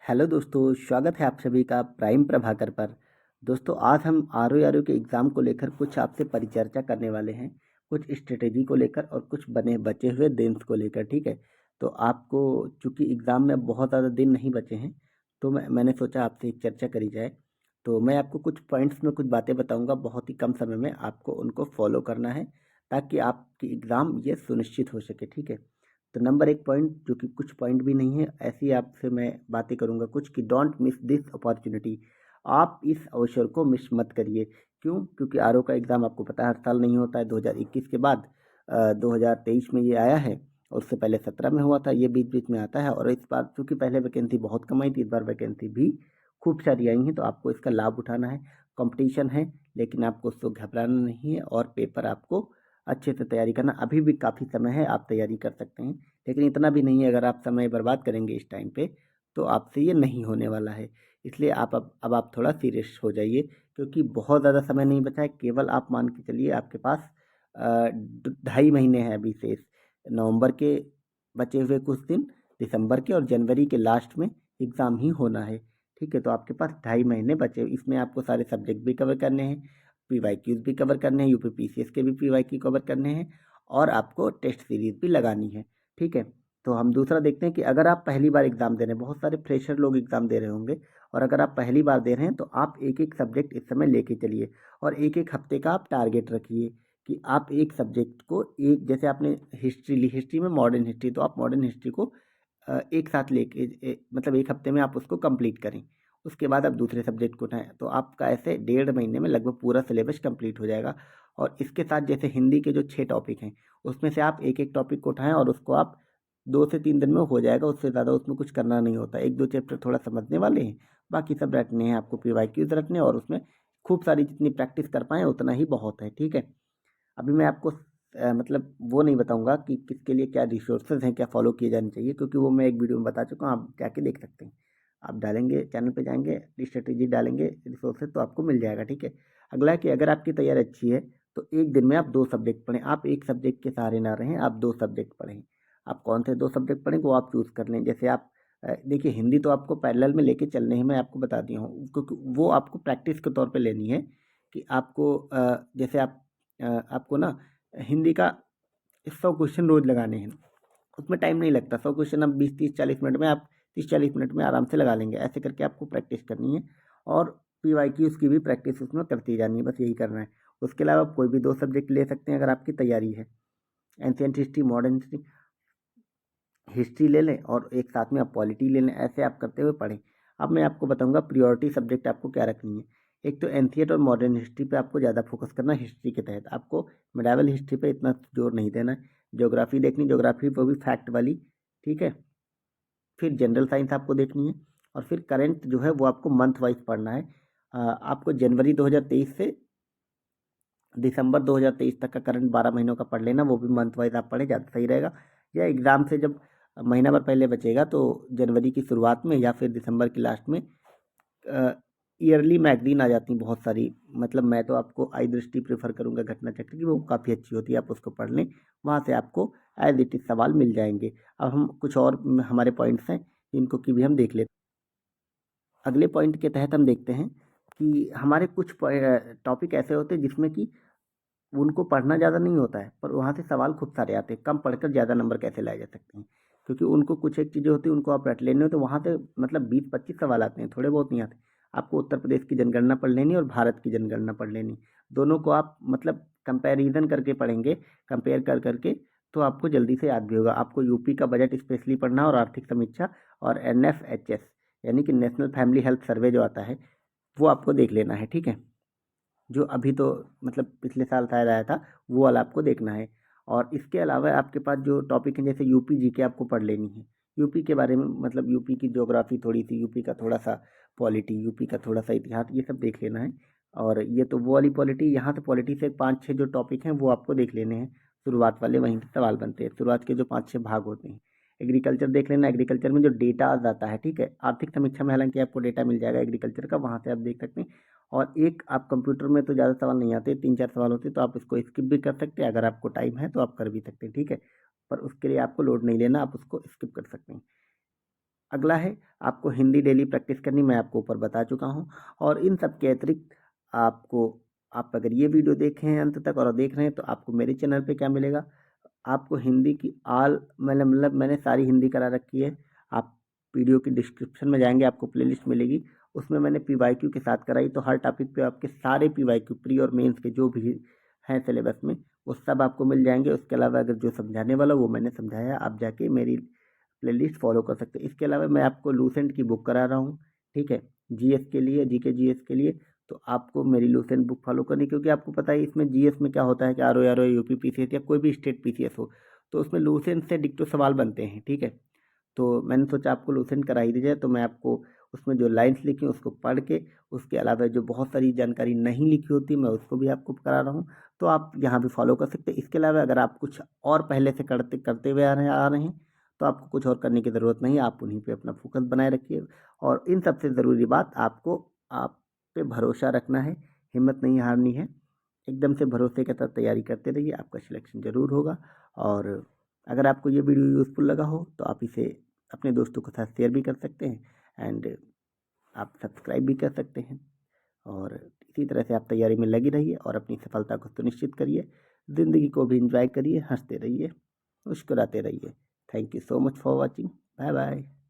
Hello दोस्तों, स्वागत है आप सभी का प्राइम प्रभाकर पर। दोस्तों, आज हम आर के एग्ज़ाम को लेकर कुछ आपसे परिचर्चा करने वाले हैं। कुछ स्ट्रेटेजी को लेकर और कुछ बने बचे हुए दिन्स को लेकर, ठीक है। तो आपको, चूंकि एग्ज़ाम में बहुत ज़्यादा दिन नहीं बचे हैं, तो मैंने सोचा आपसे एक चर्चा करी जाए। तो मैं आपको कुछ पॉइंट्स में कुछ बातें बताऊंगा, बहुत ही कम समय में आपको उनको फॉलो करना है, ताकि आपकी एग्ज़ाम ये सुनिश्चित हो सके, ठीक है। तो नंबर एक पॉइंट, जो कि कुछ पॉइंट भी नहीं है, ऐसी आपसे मैं बातें करूंगा कुछ, कि डोंट मिस दिस अपॉर्चुनिटी। आप इस अवसर को मिस मत करिए। क्यों? क्योंकि का एग्ज़ाम आपको पता है हर साल नहीं होता है। 2021 के बाद 2023 में ये आया है, और उससे पहले 17 में हुआ था। ये बीच बीच में आता है, और इस बार चूंकि पहले वैकेंसी बहुत कम आई थी, इस बार वैकेंसी भी खूब सारी आई हैं, तो आपको इसका लाभ उठाना है। कंपटीशन है, लेकिन आपको उसको घबराना नहीं है, और पेपर आपको अच्छे से तैयारी करना। अभी भी काफ़ी समय है, आप तैयारी कर सकते हैं, लेकिन इतना भी नहीं है। अगर आप समय बर्बाद करेंगे इस टाइम पे, तो आपसे ये नहीं होने वाला है। इसलिए अब आप थोड़ा सीरियस हो जाइए, क्योंकि बहुत ज़्यादा समय नहीं बचा है। केवल आप मान के चलिए, आपके पास 2.5 महीने हैं अभी शेष। नवंबर के बचे हुए कुछ दिन, दिसंबर के और जनवरी के लास्ट में एग्ज़ाम ही होना है, ठीक है। तो आपके पास 2.5 महीने बचे। इसमें आपको सारे सब्जेक्ट भी कवर करने हैं, पीवाईक्यूज भी कवर करने हैं, यूपी पीसीएस के भी पीवाईक्यू कवर करने हैं, और आपको टेस्ट सीरीज भी लगानी है, ठीक है। तो हम दूसरा देखते हैं कि अगर आप पहली बार एग्ज़ाम दे रहे हैं, बहुत सारे फ्रेशर लोग एग्ज़ाम दे रहे होंगे, और अगर आप पहली बार दे रहे हैं, तो आप एक एक सब्जेक्ट इस समय लेके चलिए, और एक एक हफ्ते का आप टारगेट रखिए कि आप एक सब्जेक्ट को, एक जैसे आपने हिस्ट्री ली, हिस्ट्री में मॉडर्न हिस्ट्री, तो आप मॉडर्न हिस्ट्री को एक साथ लेके मतलब एक हफ्ते में आप उसको कंप्लीट करें। उसके बाद आप दूसरे सब्जेक्ट को उठाएं, तो आपका ऐसे 1.5 महीने में लगभग पूरा सिलेबस कंप्लीट हो जाएगा। और इसके साथ जैसे हिंदी के जो 6 टॉपिक हैं, उसमें से आप एक एक टॉपिक को उठाएं, और उसको आप 2 से 3 दिन में हो जाएगा। उससे ज़्यादा उसमें कुछ करना नहीं होता। एक दो चैप्टर थोड़ा समझने वाले हैं, बाकी सब रटने हैं, आपको पीवाईक्यूज रखने हैं, और उसमें खूब सारी जितनी प्रैक्टिस कर पाएँ उतना ही बहुत है, ठीक है। अभी मैं आपको मतलब वो नहीं बताऊंगा कि किसके लिए क्या रिसोर्सेज हैं, क्या फॉलो किए जाने चाहिए, क्योंकि वो मैं एक वीडियो में बता चुका हूँ। आप जाके देख सकते हैं। आप डालेंगे, चैनल पे जाएंगे, स्ट्रेटेजी डालेंगे, रिसोर्सेज, तो आपको मिल जाएगा, ठीक है। अगला है कि अगर आपकी तैयारी अच्छी है, तो एक दिन में आप 2 सब्जेक्ट पढ़ें। आप एक सब्जेक्ट के सहारे ना रहें, आप 2 सब्जेक्ट पढ़ें। आप कौन से 2 सब्जेक्ट पढ़ें वो आप चूज़ कर लें। जैसे आप देखिए, हिंदी तो आपको पैरेलल में लेके चलने हैं, मैं आपको बता दिया हूँ, क्योंकि वो आपको प्रैक्टिस के तौर पे लेनी है। कि आपको जैसे आपको ना हिंदी का 100 क्वेश्चन रोज लगाने हैं। उसमें टाइम नहीं लगता। 100 क्वेश्चन आप 20 30 40 मिनट में, आप 30 40 मिनट में आराम से लगा लेंगे। ऐसे करके आपको प्रैक्टिस करनी है, और पीवाईक्यूज की भी प्रैक्टिस उसमें करती जानी है, बस यही करना है। उसके अलावा आप कोई भी 2 सब्जेक्ट ले सकते हैं अगर आपकी तैयारी है। Ancient history, modern history, history ले लें, और एक साथ में आप पॉलिटी ले लें। ऐसे आप करते हुए पढ़ें। अब मैं आपको बताऊंगा प्रियोरिटी सब्जेक्ट आपको क्या रखनी है। एक तो एंशियंट और मॉडर्न हिस्ट्री पे आपको ज़्यादा फोकस करना है। हिस्ट्री के तहत आपको मिडावल हिस्ट्री पे इतना जोर नहीं देना है। ज्योग्राफी देखनी, ज्योग्राफी वो भी फैक्ट वाली, ठीक है। फिर जनरल साइंस आपको देखनी है, और फिर करंट जो है वो आपको मंथ वाइज पढ़ना है। आपको जनवरी 2023 से दिसंबर 2023 तक का करंट 12 महीनों का पढ़ लेना, वो भी मंथ वाइज आप पढ़ें, ज़्यादा सही रहेगा। या एग्ज़ाम से जब महीना भर पहले बचेगा, तो जनवरी की शुरुआत में या फिर दिसंबर की लास्ट में ईयरली मैगजीन आ जाती हैं बहुत सारी। मतलब मैं तो आपको आई दृष्टि प्रेफर करूंगा, घटना चक्र की, वो काफ़ी अच्छी होती है, आप उसको पढ़ लें। वहाँ से आपको एज इट इज़ सवाल मिल जाएंगे। अब हम कुछ और हमारे पॉइंट्स हैं, जिनको कि भी हम देख लेते हैं। अगले पॉइंट के तहत हम देखते हैं कि हमारे कुछ टॉपिक ऐसे होते हैं जिसमें कि उनको पढ़ना ज़्यादा नहीं होता है, पर वहाँ से सवाल खूब सारे आते हैं। कम पढ़कर ज़्यादा नंबर कैसे लाए जा सकते हैं? क्योंकि उनको कुछ एक चीज़ें होती हैं, उनको आप रट लेने हो, तो वहाँ से मतलब 20 25 सवाल आते हैं, थोड़े बहुत नहीं आते। आपको उत्तर प्रदेश की जनगणना पढ़ लेनी और भारत की जनगणना पढ़ लेनी। दोनों को आप मतलब कंपैरिजन करके पढ़ेंगे, कंपेयर कर करके, तो आपको जल्दी से याद भी होगा। आपको यूपी का बजट स्पेशली पढ़ना, और आर्थिक समीक्षा, और NFHS यानी कि नेशनल फैमिली हेल्थ सर्वे जो आता है, वो आपको देख लेना है, ठीक है। जो अभी तो मतलब पिछले साल शायद आया था, वो वाला आपको देखना है। और इसके अलावा आपके पास जो टॉपिक हैं, जैसे यूपी जीके आपको पढ़ लेनी है। यूपी के बारे में मतलब यूपी की ज्योग्राफी थोड़ी सी, यूपी का थोड़ा सा पॉलिटी, यूपी का थोड़ा सा इतिहास, ये सब देख लेना है। और ये तो वो वाली पॉलिटी। यहाँ से पॉलिटी से 5 6 जो टॉपिक हैं वो आपको देख लेने हैं, शुरुआत वाले, वहीं से सवाल बनते हैं। शुरुआत के जो 5 6 भाग होते हैं। एग्रीकल्चर देख लेना। एग्रीकल्चर में जो डेटा आ जाता है, ठीक है, आर्थिक समीक्षा में हालांकि आपको डेटा मिल जाएगा एग्रीकल्चर का, वहाँ से आप देख सकते हैं। और एक आप कंप्यूटर में तो ज़्यादा सवाल नहीं आते, 3 4 सवाल होते हैं, तो आप इसको स्किप भी कर सकते हैं। अगर आपको टाइम है तो आप कर भी सकते हैं, ठीक है। पर उसके लिए आपको लोड नहीं लेना, आप उसको स्किप कर सकते हैं। अगला है आपको हिंदी डेली प्रैक्टिस करनी, मैं आपको ऊपर बता चुका हूँ। और इन सब के अतिरिक्त आपको, आप अगर ये वीडियो देखे हैं अंत तक और देख रहे हैं, तो आपको मेरे चैनल पे क्या मिलेगा, आपको हिंदी की मतलब मैंने सारी हिंदी करा रखी है। आप वीडियो की डिस्क्रिप्शन में जाएंगे, आपको प्लेलिस्ट मिलेगी, उसमें मैंने पीवाईक्यू के साथ कराई। तो हर टॉपिक पे आपके सारे पीवाईक्यू प्री और मेंस के जो भी हैं सिलेबस में, वो सब आपको मिल जाएंगे। उसके अलावा अगर जो समझाने वाला वो मैंने समझाया, आप जाके मेरी प्लेलिस्ट फॉलो कर सकते हैं। इसके अलावा मैं आपको लूसेंट की बुक करा रहा हूँ, ठीक है, जीएस के लिए, जीके जीएस के लिए। तो आपको मेरी लूसेंट बुक फॉलो करनी, क्योंकि आपको पता है इसमें जीएस में क्या होता है कि आर ओ यूपी पीसीएस या कोई भी स्टेट पीसीएस हो, तो उसमें लूसेंट से डिक्टो सवाल बनते हैं, ठीक है। तो मैंने सोचा आपको लूसेंट करा ही दी जाए, तो मैं आपको उसमें जो लाइन्स लिखी हैं उसको पढ़ के, उसके अलावा जो बहुत सारी जानकारी नहीं लिखी होती मैं उसको भी आपको करा रहा हूँ। तो आप यहाँ भी फॉलो कर सकते हैं। इसके अलावा अगर आप कुछ और पहले से करते करते हुए आ रहे हैं तो आपको कुछ और करने की ज़रूरत नहीं है, आप उन्हीं पे अपना फोकस बनाए रखिए। और इन सबसे ज़रूरी बात, आपको आप पे भरोसा रखना है, हिम्मत नहीं हारनी है, एकदम से भरोसे के साथ तैयारी करते रहिए, आपका सिलेक्शन ज़रूर होगा। और अगर आपको ये वीडियो यूज़फुल लगा हो तो आप इसे अपने दोस्तों के साथ शेयर भी कर सकते हैं, एंड आप सब्सक्राइब भी कर सकते हैं। और इसी तरह से आप तैयारी में लगी रहिए और अपनी सफलता को सुनिश्चित करिए। ज़िंदगी को भी इंजॉय करिए, हंसते रहिए, मुस्कुराते रहिए। Thank you so much for watching. Bye bye.